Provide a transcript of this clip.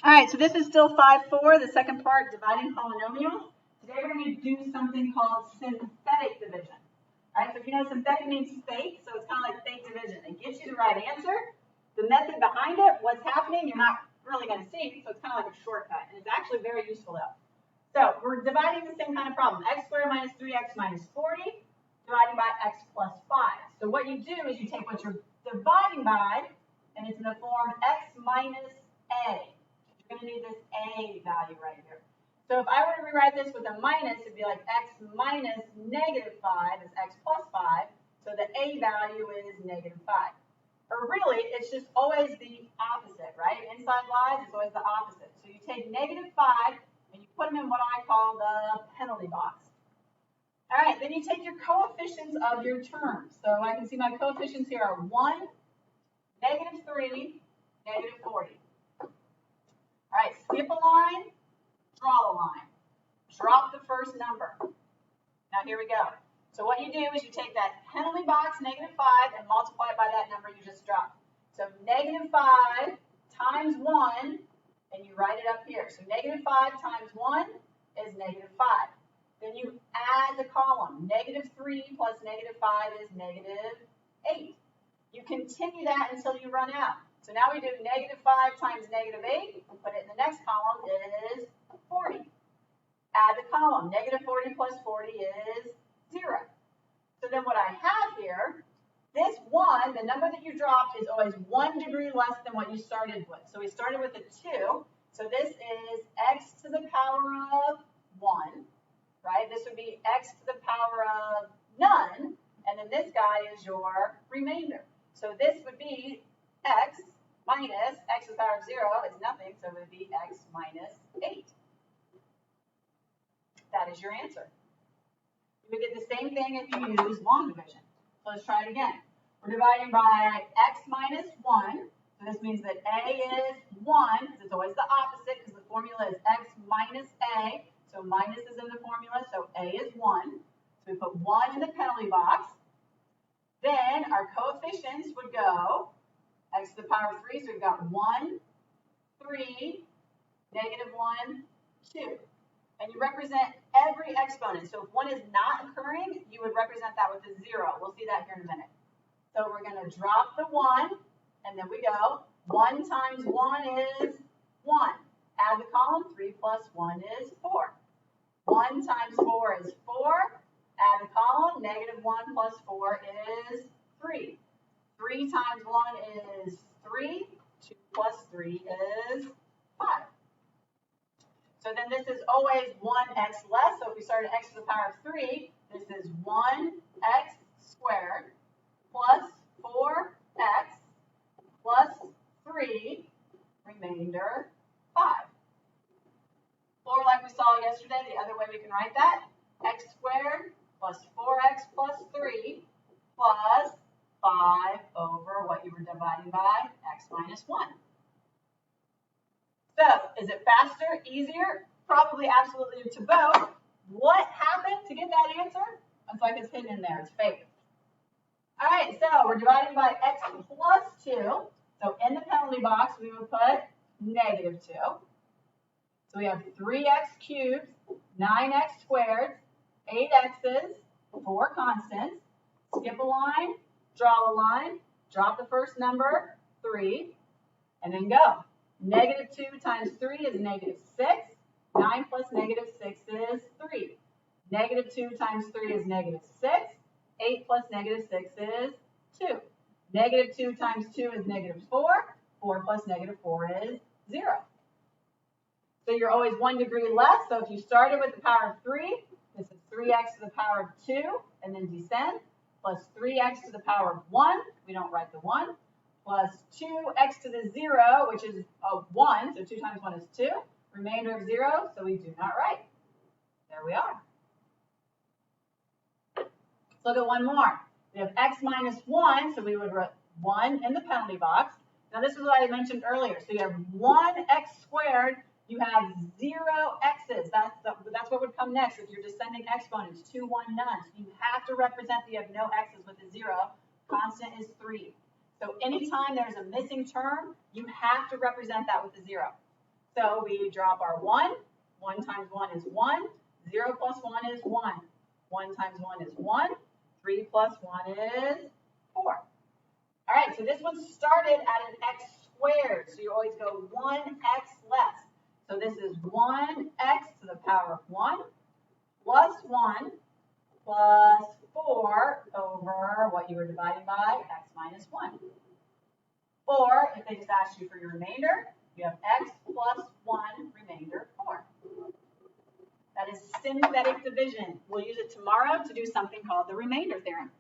All right, so this is still 5-4, the second part, dividing polynomials. Today we're going to do something called synthetic division. All right, so if you know, synthetic means fake, so it's kind of like fake division. It gives you the right answer. The method behind it, what's happening, you're not really going to see, so it's kind of like a shortcut, and it's actually very useful though. So we're dividing the same kind of problem, x squared minus 3x minus 40, dividing by x plus 5. So what you do is you take what you're dividing by, and it's in the form x minus a. You're going to need this a value right here. So if I were to rewrite this with a minus, it'd be like x minus negative 5 is x plus 5. So the a value is negative 5. Or really, it's just always the opposite, right? Inside lies, it's always the opposite. So you take negative 5 and you put them in what I call the penalty box. All right, then you take your coefficients of your terms. So I can see my coefficients here are 1, negative 3, negative 40. All right, skip a line, draw a line. Drop the first number. Now here we go. So what you do is you take that penalty box, negative 5, and multiply it by that number you just dropped. So negative 5 times 1, and you write it up here. So negative 5 times 1 is negative 5. Then you add the column. Negative 3 plus negative 5 is negative 8. You continue that until you run out. So now we do negative 5 times negative 8. We put it in the next column. It is 40. Add the column. Negative 40 plus 40 is 0. So then what I have here, this 1, the number that you dropped, is always 1 degree less than what you started with. So we started with a 2. So this is x to the power of 1, right? This would be x to the power of none. And then this guy is your remainder. So this would be x minus x to the power of 0 is nothing. So it would be x minus 8. That is your answer. You would get the same thing if you use long division. So let's try it again. We're dividing by x minus 1. So this means that a is 1, because it's always the opposite, because the formula is x minus a. So minus is in the formula, so a is 1. So we put 1 in the penalty box. Then our coefficients would go x to the power of 3. So we've got 1, 3, negative 1, 2. And you represent every exponent. So if one is not occurring, you would represent that with a 0. We'll see that here in a minute. So we're going to drop the 1, and then we go. 1 times 1 is 1. Add the column. 3 plus 1 is 4. 1 times 4 is 4. Add the column. Negative 1 plus 4 is 3. 3 times 1 is 3. 2 plus 3 is 5. So then this is always 1x less. So if we start at x to the power of 3, this is 1x squared plus 4x plus 3, remainder 5. Or like we saw yesterday, the other way we can write that, x squared plus 4x plus 3 plus 5 over what you were dividing by, x minus 1. So, is it faster, easier? Probably absolutely to both. What happened to get that answer? Looks like it's hidden in there. It's fake. All right, so we're dividing by x plus 2. So in the penalty box, we would put negative 2. So we have 3x cubed, 9x squared, 8x's, 4 constants. Skip a line, draw a line, drop the first number, 3, and then go. Negative 2 times 3 is negative 6. 9 plus negative 6 is 3. Negative 2 times 3 is negative 6. 8 plus negative 6 is 2. Negative 2 times 2 is negative 4. 4 plus negative 4 is 0. So you're always 1 degree less. So if you started with the power of 3, this is 3x to the power of 2, and then descend, plus 3x to the power of 1. We don't write the 1. Plus 2x to the 0, which is 1, so 2 times 1 is 2. Remainder of 0, so we do not write. There we are. Let's look at one more. We have x minus 1, so we would write 1 in the penalty box. Now this is what I mentioned earlier. So you have 1x squared, you have 0 x's. That's what would come next if you're descending exponents, 2, 1, none. So you have to represent that you have no x's with a 0. Constant is 3. So anytime there's a missing term, you have to represent that with a 0. So we drop our 1. 1 times 1 is 1. 0 plus 1 is 1. 1 times 1 is 1. 3 plus 1 is 4. All right, so this one started at an x squared. So you always go 1x less. So this is 1x to the power of 1 plus 1 plus 4 over what you were dividing by, x minus 1. Or if they just asked you for your remainder, you have x plus 1 remainder 4. That is synthetic division. We'll use it tomorrow to do something called the remainder theorem.